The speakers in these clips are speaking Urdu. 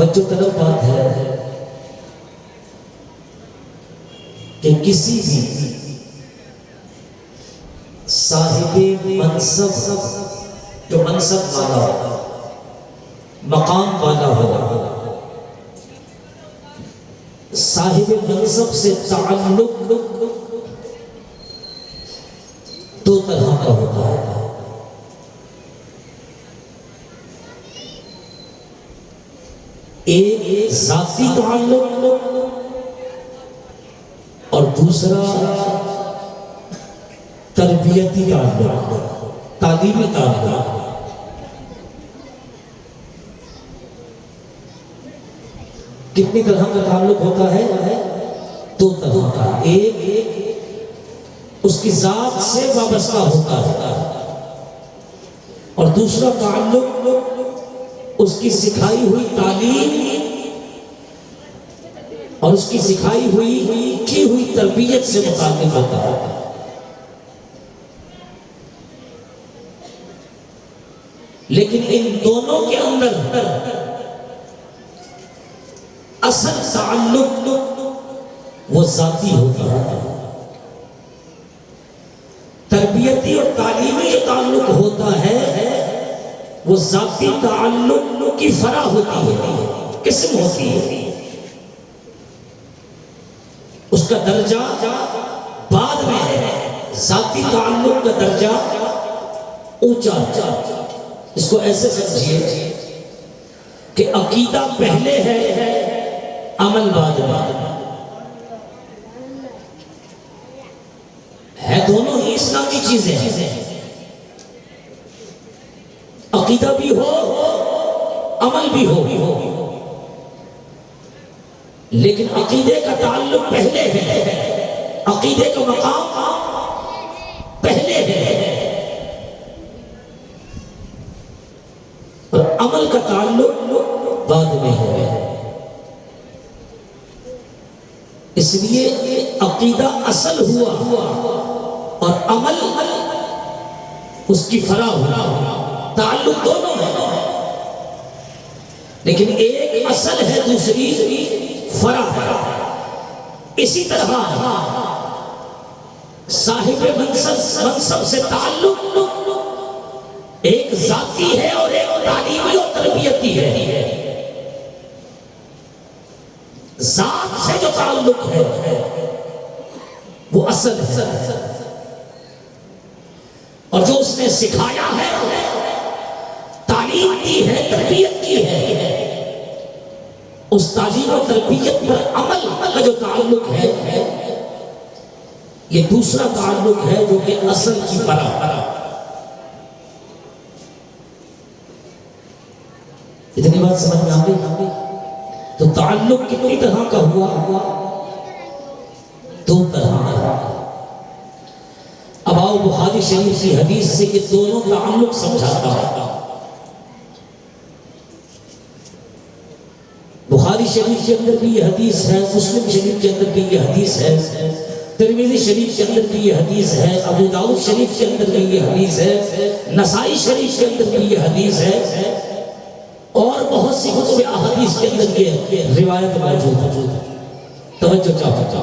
توجہ طلب بات ہے کہ کسی بھی صاحب منصب جو منصب والا ہو، مقام والا ہو، صاحب منصب سے تعلق دو طرح کا ہوتا ہے۔ ایک ذاتی تعلق اور دوسرا تربیتی تعلق، تعلیمی تعلق۔ کتنی طرح کا تعلق ہوتا ہے؟ دو طرح کا۔ ایک اس کی ذات سے وابستہ ہوتا ہے اور دوسرا تعلق اس کی سکھائی ہوئی تعلیم اور اس کی سکھائی ہوئی کی ہوئی تربیت سے متعلق ہوتا ہے۔ لیکن ان دونوں کے اندر اصل تعلق وہ ذاتی ہوتا ہے۔ تربیتی اور تعلیمی جو تعلق ہوتا ہے وہ ذاتی تعلق کی فرع ہوتی ہے، قسم ہوتی ہے، اس کا درجہ بعد میں ہے۔ ذاتی تعلق کا درجہ اونچا، اس کو ایسے سمجھیے کہ عقیدہ پہلے ہے، عمل بعد میں ہے۔ دونوں ہی اسلامی چیزیں ہیں، عقیدہ بھی ہو، عمل بھی ہو، لیکن عقیدے کا تعلق پہلے ہے، عقیدے کا مقام پہلے ہے اور عمل کا تعلق بعد میں ہے۔ اس لیے عقیدہ اصل ہوا اور عمل اس کی فرع ہوا، تعلق دونوں ہے، لیکن ایک اصل ہے، دوسری فرع ہے۔ اسی طرح صاحب منصب سے تعلق ایک ذاتی ہے اور ایک تعلیمی اور تربیتی ہے۔ ذات سے جو تعلق ہے وہ اصل ہے اور جو اس نے سکھایا ہے، تعلیم دی ہے، تربیت کی ہے، اس تعلیم و تربیت پر عمل کا جو تعلق ہے یہ دوسرا تعلق ہے جو کہ اصل کی فرع۔ اتنی بات سمجھ میں آ گئی؟ تو تعلق کتنی طرح کا ہوا؟ دو طرح کا۔ اب آؤ بخاری شریف کی حدیث سے یہ دونوں تعلق سمجھاتا ہے۔ بخاری شریف کے اندر بھی یہ حدیث ہے، مسلم شریف کے اندر بھی یہ حدیث ہے، ترمذی شریف کے اندر بھی یہ حدیث ہے، ابو داؤد شریف کے اندر بھی یہ حدیث ہے، نسائی شریف کے اندر بھی یہ حدیث ہے اور بہت سی کتب احادیث کے اندر یہ روایت موجود ہے۔ توجہ چاہتا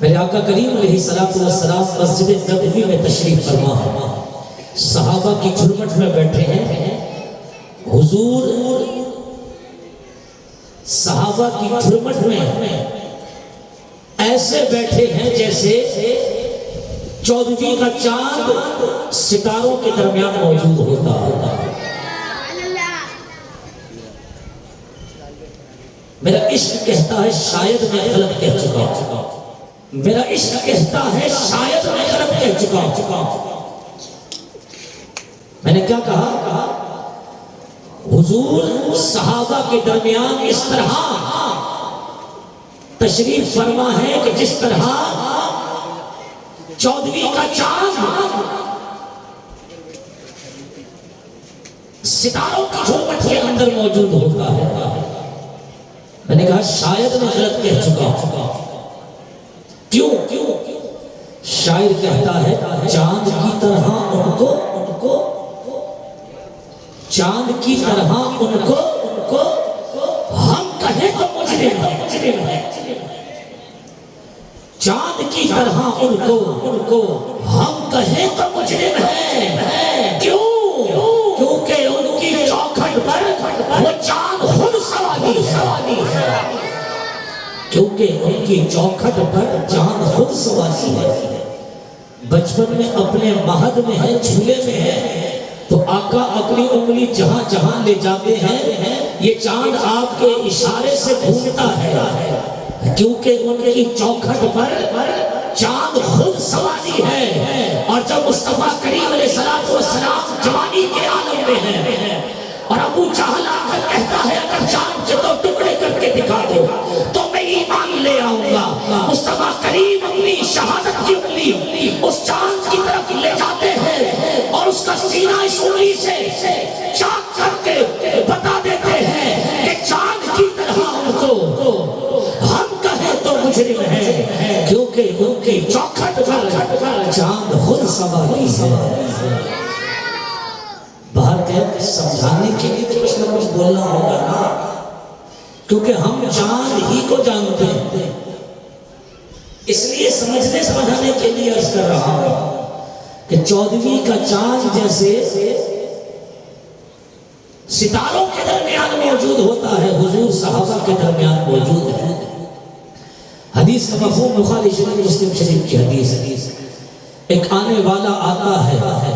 میرے آقا کریم علیہ السلام مسجد نبوی میں تشریف فرما ہے، صحابہ کی جھرمٹ میں بیٹھے ہیں، حضور صحابہ کی جھرمٹ میں ایسے بیٹھے ہیں جیسے 14ویں کا چاند ستاروں کے درمیان موجود ہوتا ہے۔ میرا عشق کہتا ہے شاید میں غلط کہہ چکا ہوں، میرا عشق کہتا ہے شاید میں غلط کہہ چکا ہوں۔ میں نے کیا کہا؟ حضور صحابہ کے درمیان اس طرح تشریف فرما ہے کہ جس طرح 14ویں کا چاند ستاروں کی جھرمٹ کے اندر موجود ہوتا ہے۔ میں نے کہا شاید میں غلط کہہ چکا ہوں۔ کیوں؟ شاعر کہتا ہے چاند کی طرح ان کو چاند کی طرح ان کو مجرم ہے چاند کی طرح ان کو ہم کہیں تو مجرم ہے کیوں کیونکہ ان کی چوکھٹ پر وہ چاند خود سواری ہے کیونکہ ان کی چوکھٹ پر چاند خود سواری ہے بچپن میں اپنے مہد میں ہے جھولے میں ہے تو آقا اپنی انگلی جہاں جہاں لے جاتے ہیں یہ چاند آپ کے اشارے سے گھومتا ہے کیونکہ ان کی چوکھٹ پر چاند خود سواری ہے اور جب مصطفیٰ کریم علیہ السلام جوانی کے عالم میں ہے اور ابو جہل آ کر کہتا ہے اگر چاند کے دو ٹکڑے کر کے دکھا دو تو میں ایمان لے آؤں گا مصطفیٰ کریم اپنی شہادت کی انگلی اس چاند کی طرف لے جاتے ہیں اور اس کا سینہ اس انگلی سے چاک کر کے بتا دیتے ہیں کہ چاند کی طرح ان کو ہم کہیں تو مجرم ہے کیونکہ ان کی چوکھٹ پر چاند خود سواری ہے باہر کہتے سمجھانے کے لیے تو کچھ نہ کچھ بولنا ہوگا نا کیونکہ ہم چاند ہی کو جانتے ہیں اس لیے سمجھنے سمجھانے کے لیے عرض کر رہا ہوں کہ 14ویں کا چاند جیسے ستاروں کے درمیان موجود ہوتا ہے حضور صحابہ کے درمیان موجود ہے حدیث کا مفہوم بخاری شریف مسلم شریف کی حدیث ایک آنے والا آتا ہے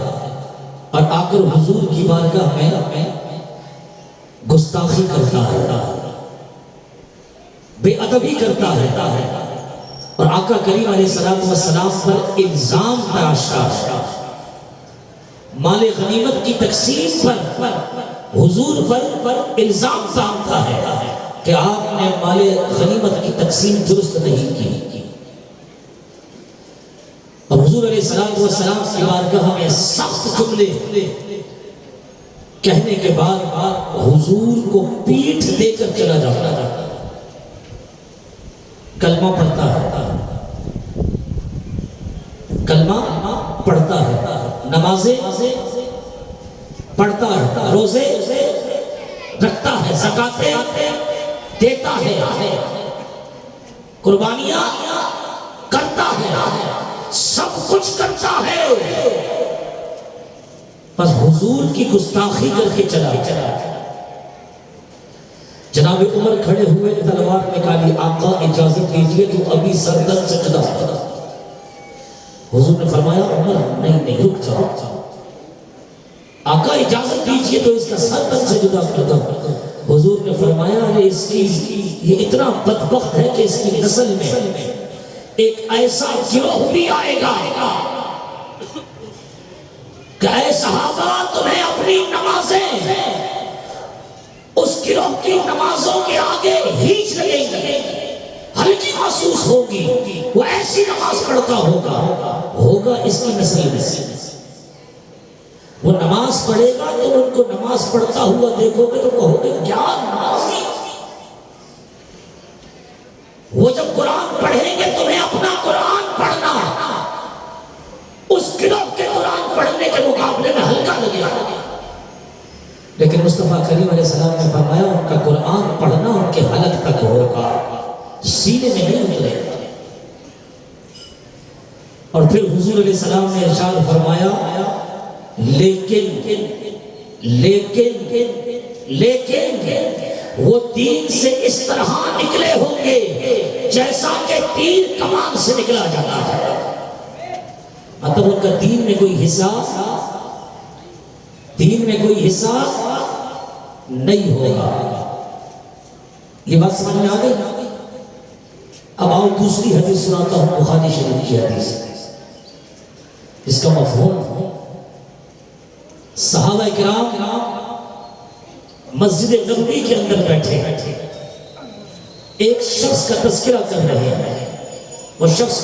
اور آ کر حضور کی بارگاہ میں گستاخی کرتا ہے بے ادبی کرتا ہے اور آقا کریم علیہ السلام پر الزام تراشتا ہے مال غنیمت کی تقسیم پر حضور پر الزام تراشتا ہے کہ آپ نے مال غنیمت کی تقسیم درست نہیں کی اور حضور علیہ السلام کی بارگاہ میں سخت جملے کہنے کے بعد حضور کو پیٹھ دے کر چلا جاتا ہے کلمہ پڑھتا ہے کلمہ پڑھتا ہے نمازیں پڑھتا ہے روزے رکھتا ہے زکاتیں دیتا ہے قربانیاں کرتا ہے سب کچھ کرتا ہے بس حضور کی گستاخی کر کے چلا جناب عمر کھڑے ہوئے تلوار نکالی آقا اجازت دیجئے تو ابھی سر درد سے جدا حضور نے فرمایا عمر نہیں رک جاؤ آقا اجازت دیجئے تو اس کا سر درد سے جدا کر دو حضور نے فرمایا ارے اس کی یہ اتنا بدبخت ہے کہ اس کی نسل میں ایک ایسا گروہ بھی آئے گا کہ اے صحابہ تمہیں اپنی نمازیں اس گروہ کی نمازوں کے آگے ہیچ لگیں گی ہلکی محسوس ہوگی وہ ایسی نماز پڑھتا ہوگا اس کی نسل میں وہ نماز پڑھے گا تو ان کو نماز پڑھتا ہوا دیکھو گے تو کہو گے کیا نماز وہ جب قرآن پڑھیں گے تمہیں اپنا قرآن پڑھنا اس گروہ کے قرآن پڑھنے کے مقابلے میں ہلکا لگے گا لیکن مصطفیٰ کریم علیہ السلام نے فرمایا ان کا قرآن پڑھنا ان کے حلق تک ہوگا سینے میں نہیں اترے اور پھر حضور علیہ السلام نے ارشاد فرمایا لیکن وہ دین سے اس طرح نکلے ہوں گے جیسا کہ تیر کمان سے نکلا جاتا ہے مطلب ان کا دین میں کوئی حصہ نہیں ہوگا یہ بات سمجھ میں آ گئی اب آؤ دوسری حدیث سناتا ہوں بخاری شریف کی حدیث اس کا مفہوم صحابہ کرام مسجد نبوی کے اندر بیٹھے ایک شخص کا تذکرہ کر رہے ہیں وہ شخص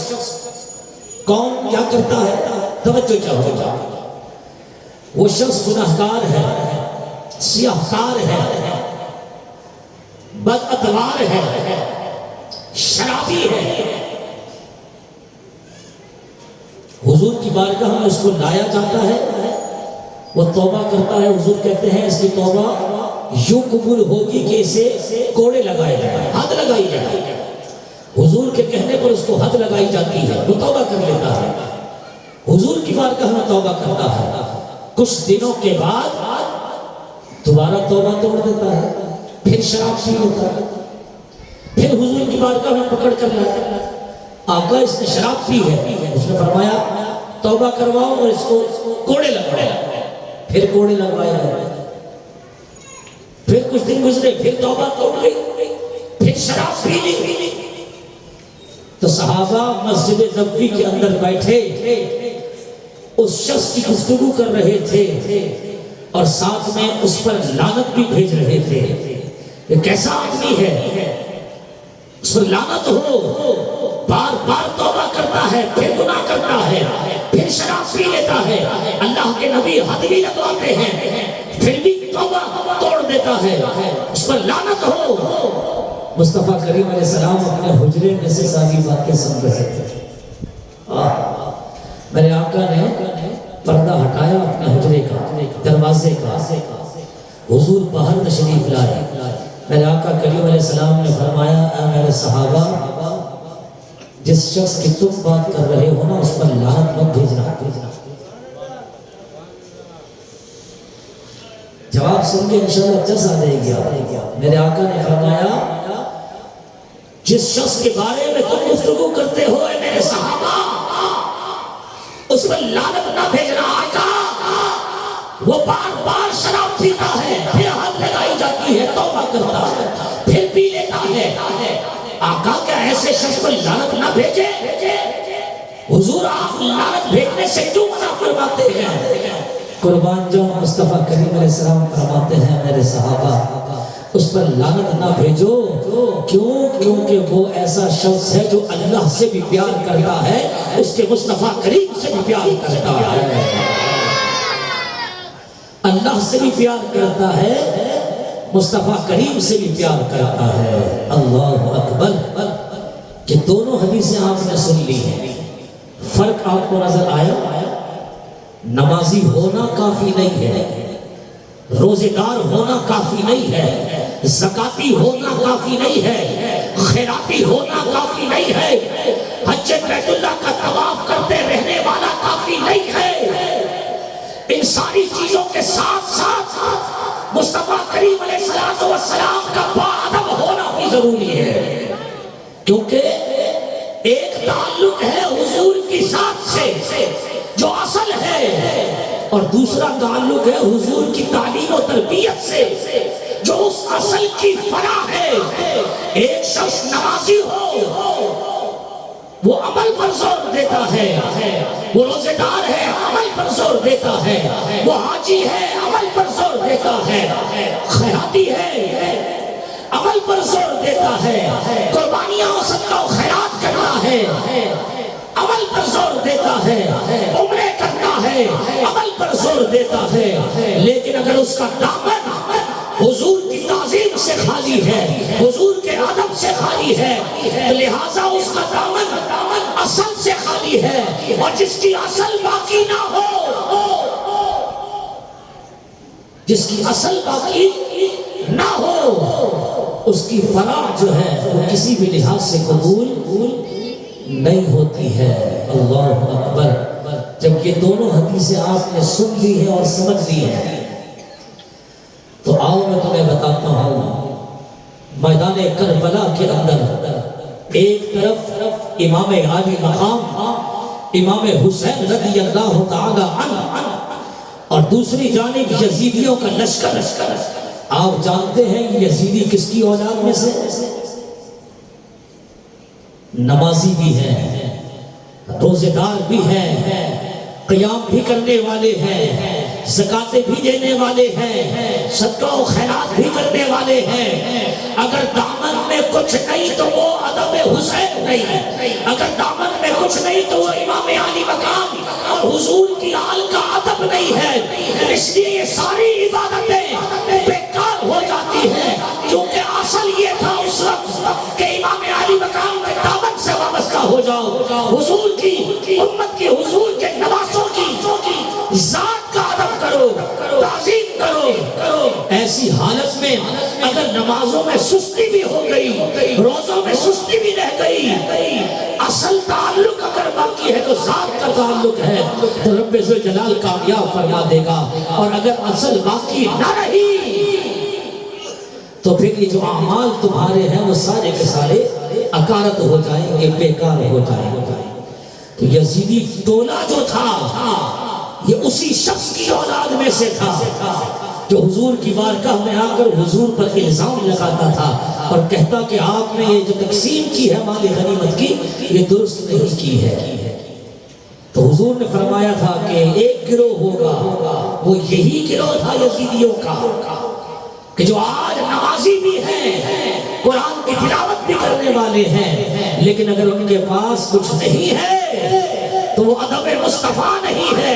کون کیا کرتا ہے توجہ چاہو وہ شخص گناہگار ہے سیاہکار ہے بد اتوار ہے شرابی ہے حضور کی بارگاہ میں اس کو لایا جاتا ہے وہ توبہ کرتا ہے حضور کہتے ہیں اس کی توبہ یوں قبول ہوگی کہ اسے کوڑے لگائے جائیں، حد لگائی جائے۔ حضور کے کہنے پر اس کو حد لگائی جاتی ہے، وہ توبہ کر لیتا ہے، حضور کی بارگاہ میں توبہ کرتا ہے، کچھ دنوں کے بعد دوبارہ توبہ توڑ دیتا ہے، پھر شراب پی لیتا ہے، پھر حضور کی بارگاہ میں پکڑ کر لایا، آقا اس نے شراب پی ہے، اس نے فرمایا توبہ کرواؤ اور اس کو کوڑے لگوائے، پھر کوڑے لگوائے گئے، پھر کچھ دن گزرے، پھر توبہ توڑ گئی، پھر شراب پی لی۔ تو صحابہ مسجد نبوی کے اندر بیٹھے اس شخص کی گفتگو کر رہے تھے اور ساتھ میں اس پر لعنت بھی بھیج رہے تھے، یہ کیسا آدمی ہے، اس پر لعنت ہو، بار بار توبہ کرتا ہے، پھر گناہ کرتا ہے، پھر شراب پی لیتا ہے، اللہ کے نبی حد بھی لگواتے ہیں، پھر بھی توبہ توڑ دیتا ہے، اس پر لعنت ہو۔ مصطفیٰ کریم علیہ السلام اپنے حجرے میں سے ساری باتیں سن رہے تھے، میرے آقا نے پردہ ہٹایا اپنے حجرے کا، دروازے کا، حضور باہر تشریف لائے، میرے آقا کریم علیہ السلام نے فرمایا اے میرے صحابہ جس شخص کی تم بات کر رہے ہو نا اس پر لعنت مت بھیجنا۔ جواب سن کے انشاءاللہ چس آ جائے گی۔ میرے آقا نے فرمایا جس شخص کے بارے میں تم گفتگو کرتے ہو اے میرے صحابہ اس پر لعنت نہ بھیجنا، آقا وہ بار بار شراب پیتا ہے، پھر حد لگائی جاتی ہے، توبہ کرتا ہے، پھر پی لیتا ہے، آقا کیا ایسے شخص پر لعنت نہ بھیجے؟ حضور آپ لعنت بھیجنے سے کیوں منع فرماتے ہیں؟ قربان جاؤں مصطفیٰ کریم علیہ السلام فرماتے ہیں میرے صحابہ اس پر لعنت نہ بھیجو، کیونکہ وہ ایسا شخص ہے جو اللہ سے بھی پیار کرتا ہے، اس کے مصطفیٰ کریم سے بھی پیار کرتا ہے، اللہ سے بھی پیار کرتا ہے، مصطفیٰ کریم سے بھی پیار کرتا ہے۔ اللہ اکبر، کہ دونوں حدیثیں آپ نے سن لی ہیں، فرق آپ کو نظر آیا؟ نمازی ہونا کافی نہیں ہے، روزے دار ہونا کافی نہیں ہے، زکاتی ہونا کافی نہیں ہے، خیراتی ہونا کافی نہیں ہے، حج بیت اللہ کا طواف کرتے رہنے والا کافی نہیں ہے، ان ساری چیزوں کے ساتھ ساتھ مصطفیٰ کریم علیہ السلام کا باادب ہونا بھی ضروری ہے، کیونکہ ایک تعلق ہے حضور کی ذات سے جو اصل ہے، اور دوسرا تعلق ہے حضور کی تعلیم و تربیت سے جو اس اصل کی فرع ہے۔ ایک شخص نمازی ہو وہ عمل پر زور دیتا ہے، وہ روزے دار ہے عمل پر زور دیتا ہے، وہ حاجی ہے عمل پر زور دیتا ہے، خیراتی ہے عمل پر زور دیتا ہے، قربانیاں و صدقہ و خیرات کرتا ہے عمل پر زور دیتا ہے، عمرے کرتا ہے عمل پر زور دیتا ہے، لیکن اگر اس کا دامن حضور کی تعظیم سے خالی ہے، حضور کے ادب سے خالی ہے، تو لہٰذا اس کا دامن اصل سے خالی ہے، اور جس کی اصل باقی نہ ہو، جس کی اصل باقی نہ ہو، اس کی فرع جو ہے وہ کسی بھی لحاظ سے قبول نہیں ہوتی ہے۔ اللہ اکبر، جب یہ دونوں حدیثیں آپ نے سن لی ہیں اور سمجھ لی ہیں تو آؤ میں تمہیں بتاتا ہوں میدان کربلا کے اندر ایک طرف امام عالی مقام امام حسین رضی اللہ تعالی عنہ اور دوسری جانب یزیدیوں کا لشکر۔ آپ جانتے ہیں یزیدی کس کی اولاد میں سے؟ نمازی بھی ہیں، روزے دار بھی ہیں، قیام بھی کرنے والے ہیں، زکاتیں بھی دینے والے ہیں، صدقہ و خیرات بھی کرنے والے ہیں۔ اگر دامن میں کچھ نہیں تو وہ ادب حسین نہیں، اگر دامن میں کچھ نہیں تو وہ امام عالی مقام اور حضور کی آل کا ادب نہیں ہے، اس لیے یہ ساری عبادتیں بیکار ہو جاتی ہیں، کیونکہ اصل یہ تھا اس وقت کہ امام عالی مقام میں دامن سے وابستہ ہو جاؤ، حضور کی امت کی، حضور کے نواسوں کی ذات کا ادب کرو، تعظیم کرو۔ ایسے ایسی حالت میں اگر نمازوں میں سستی بھی ہو گئی، روزوں میں سستی بھی رہ گئی، اصل تعلق اگر باقی ہے تو ذات کا تعلق ہے تو رب ذوالجلال کامیاب فرما دے گا، اور اگر اصل باقی نہ رہی تو پھر یہ جو اعمال تمہارے ہیں وہ سارے کے سارے اکارت ہو جائیں گے، بیکار ہو جائیں گے۔ تو یزیدی ٹولہ جو تھا یہ اسی شخص کی اولاد میں سے تھا جو حضور کی بارگاہ میں آ کر حضور پر الزام لگاتا تھا اور کہتا کہ آپ نے یہ جو تقسیم کی ہے مال غنیمت کی یہ درست نہیں کی ہے۔ تو حضور نے فرمایا تھا کہ ایک گروہ ہوگا، وہ یہی گروہ تھا یزیدیوں کا کہ جو آج نمازی بھی ہیں، قرآن کی تلاوت بھی کرنے والے ہیں، لیکن اگر ان کے پاس کچھ نہیں ہے تو وہ ادب مصطفیٰ نہیں ہے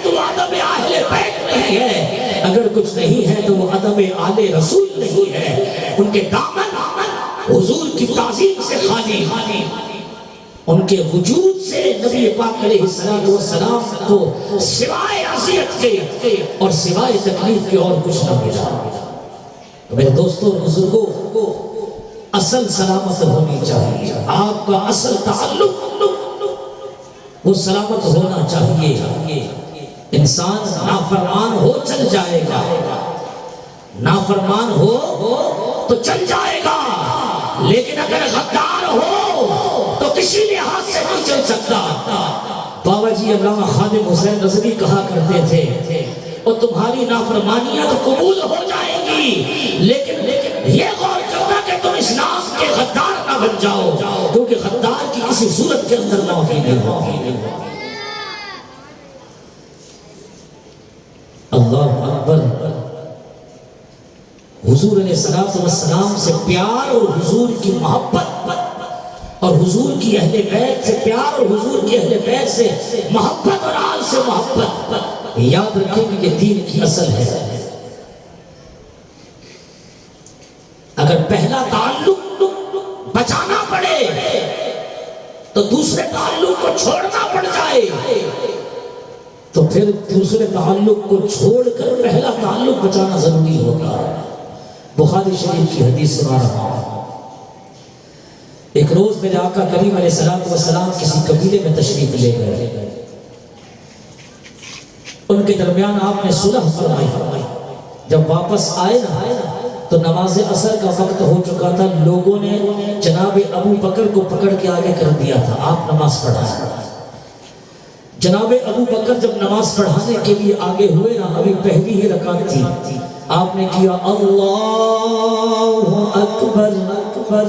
تو وہ ادب اہل بیت نہیں ہے، اگر کچھ نہیں ہے تو وہ ادب آل رسول نہیں ہے۔ ان کے دامن حضور کی تعظیم سے خالی، ان کے وجود سے نبی پاک علیہ السلام کو سوائے اذیت کے اور سوائے تکلیف کے اور کچھ نہ ملا۔ تو میرے دوستوں اور بزرگوں، اصل سلامت ہونی چاہیے، آپ کا اصل تعلق وہ سلامت ہونا چاہیے۔ انسان نافرمان ہو چل جائے گا، نافرمان ہو تو چل جائے گا، لیکن اگر غدار ہو تو کسی لحاظ سے نہیں چل سکتا۔ بابا جی علامہ خادم حسین رضوی کہا کرتے تھے اور تمہاری نافرمانیاں تو قبول ہو جائیں گی، لیکن یہ غور کرنا کہ تم اسلام کے غدار نہ بن جاؤ، کیونکہ غدار کی کسی صورت کے اندر معافی نہیں ہوگی۔ اللہ اکبر۔ حضور علیہ السلام سے پیار اور حضور کی محبت اور حضور کی اہل بیت سے پیار اور حضور کی اہل بیت سے محبت اور آل سے محبت، یاد رکھیں کہ یہ دین کی اصل ہے۔ اگر پہلا تعلق بچانا پڑے تو دوسرے تعلق کو چھوڑنا پڑ جائے تو پھر دوسرے تعلق کو چھوڑ کر پہلا تعلق بچانا ضروری ہوگا۔ بخاری شریف کی حدیث سنا رہا ہوں۔ ایک روز میرے آقا کریم علیہ السلام کسی قبیلے میں تشریف لے گئے، ان کے درمیان آپ نے صلح فرمائی۔ جب واپس آئے نا تو نماز عصر کا وقت ہو چکا تھا، لوگوں نے جناب ابو بکر کو پکڑ کے آگے کر دیا تھا، آپ نماز پڑھا۔ جناب ابو بکر جب نماز پڑھانے کے لیے آگے ہوئے نا، ابھی پہلی ہی رکعت تھی، آپ نے کیا اللہ اکبر اکبر۔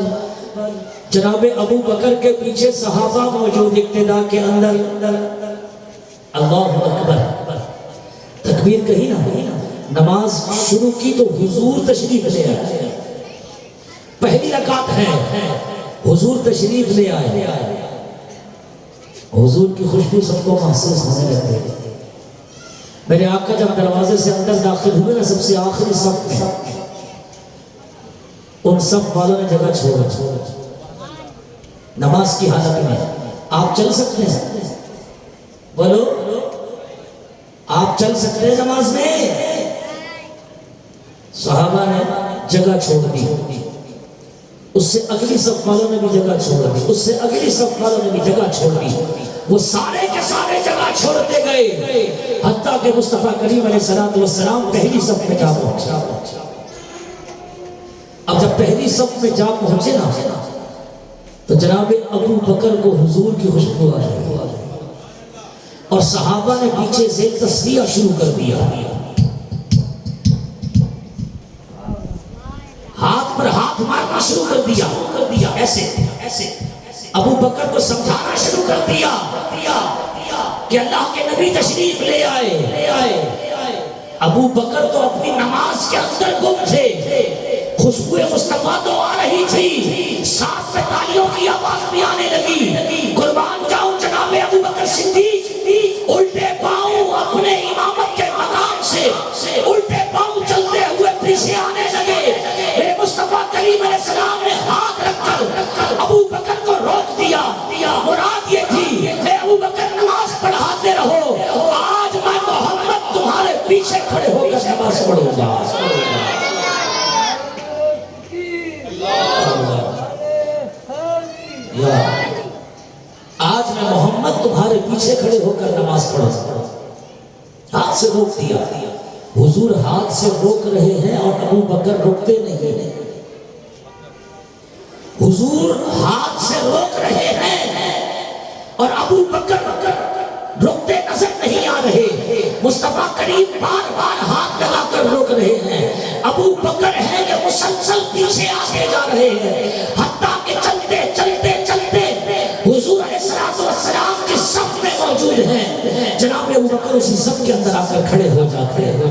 جناب ابو بکر کے پیچھے صحابہ موجود، اقتداء کے اندر اللہ اکبر تکبیر کہی نا، نماز شروع کی تو حضور تشریف لے آئے، پہلی رکعت ہے، حضور تشریف لے آئے، حضور کی خوشبو سب کو محسوس ہونے لگتی ہے۔ میرے آقا جب دروازے سے اندر داخل ہوئے نا، سب سے آخری صف میں، ان صف والوں نے جگہ چھوڑا۔ نماز کی حالت میں آپ چل سکتے ہیں؟ بولو، آپ چل سکتے ہیں نماز میں؟ صحابہ نے جگہ چھوڑ دی، اس سے اگلی صف والوں نے بھی جگہ چھوڑ دی، اس سے اگلی صف والوں نے بھی جگہ چھوڑ دی، وہ سارے کے سارے جگہ چھوڑتے گئے، حتیٰ کہ مصطفیٰ کریم علیہ السلام پہلی صف میں جا پہنچا۔ اب جب پہلی صف میں جا پہنچے نا تو جناب ابو بکر کو حضور کی خوشبو آئی اور صحابہ نے پیچھے سے تصفیہ شروع کر دیا، ہاتھ پر ہاتھ مارنا شروع کر دیا، ایسے ابو بکر کو سمجھانا شروع کر دیا کہ اللہ کے نبی تشریف لے آئے۔ ابو بکر تو اپنی نماز کے اندر گم تھے، خوشبو مصطفیٰ تو آ رہی تھی، ساتھ میں تالیوں کی آواز بھی آنے لگی۔ قربان جاؤں جناب ابو بکر صدیق الٹے پاؤں اپنے امامت کے مقام سے الٹے پاؤں چلتے ہوئے پیچھے آنے لگے۔ میرے مصطفیٰ کریم علیہ السلام نے ہاتھ رکھ کر ابو بکر کو روک دیا۔ مراد یہ تھی اے ابو بکر نماز پڑھاتے رہو، آج میں محمد تمہارے پیچھے کھڑے ہو کر نماز پڑھوں گا۔ یا آج میں محمد تمہارے پیچھے کھڑے ہو کر نماز پڑھا، ہاتھ سے روک دیا۔ حضور ہاتھ سے روک رہے ہیں اور ابو بکر روکتے نہیں۔ حضور ہاتھ سے روک رہے ہیں اور ابو بکر روکتے نظر نہیں آ رہے۔ مصطفیٰ کریم بار بار ہاتھ لگا کر روک رہے ہیں۔ ابو بکر ہے کہ مسلسل پیچھے آگے جا رہے ہیں، حتیٰ کہ چلتے چلتے چلتے حضور علیہ السلام کی صف میں موجود ہیں۔ جناب ابو بکر اسی صف کے اندر آ کر کھڑے ہو جاتے ہیں۔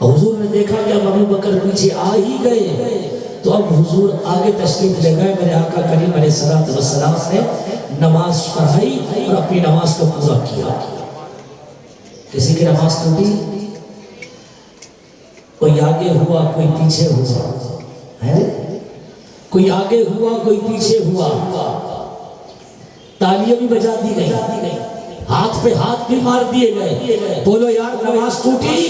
حضور نے دیکھا کہ اب ابو بکر پیچھے آ ہی گئے تو اب حضور آگے تشریف لے گئے۔ میرے آقا کریم علیہ السلام نے نماز پڑھائی اور اپنی نماز کو پورا کیا۔ کسی کی نماز ٹوٹی، کوئی آگے ہوا کوئی پیچھے ہوا، کوئی آگے ہوا کوئی پیچھے ہوا، تالیاں بھی بجا دی گئی، ہاتھ پہ ہاتھ بھی مار دیے گئے۔ بولو یار نماز ٹوٹی،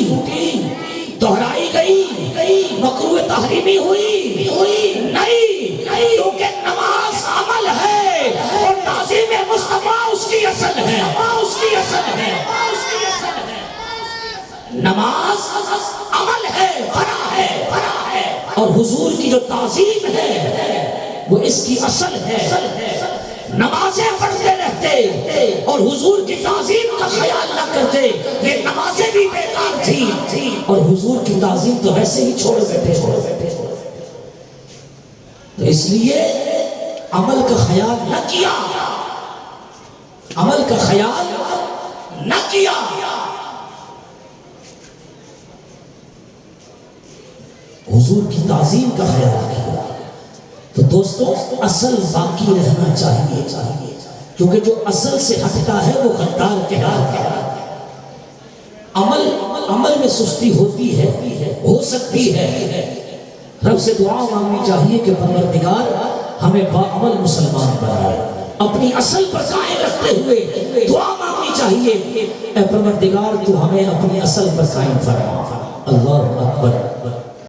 دہرائی گئی، مکروہ تحریمی ہوئی نہیں، کیونکہ نماز عمل ہے اور تعظیم مصطفیٰ اس کی اصل ہے۔ نماز عمل ہے، فرا ہے، اور حضور کی جو تعظیم ہے وہ اس کی اصل ہے۔ نمازیں پڑھتے رہتے اور حضور کی تعظیم کا خیال نہ کرتے، یہ نمازیں بھی بیکار تھی اور حضور کی تعظیم تو ویسے ہی چھوڑ بیٹھے۔ تو اس لیے عمل کا خیال نہ کیا، عمل کا خیال نہ کیا۔ حضور کی تعظیم کا خیال کیا۔ تو دوستو اصل باقی رہنا چاہیے، کیونکہ جو اصل سے ہٹتا ہے وہ غدار کہلاتا ہے۔ عمل میں سستی ہوتی ہے، ہو سکتی ہے۔ رب سے دعا مانگنی چاہیے کہ پروردگار ہمیں باعمل مسلمان بنائے۔ اپنی اصل پر قائم رکھتے ہوئے دعا مانگنی چاہیے، اے پروردگار تو ہمیں اپنی اصل پر قائم فرما۔ اللہ اکبر۔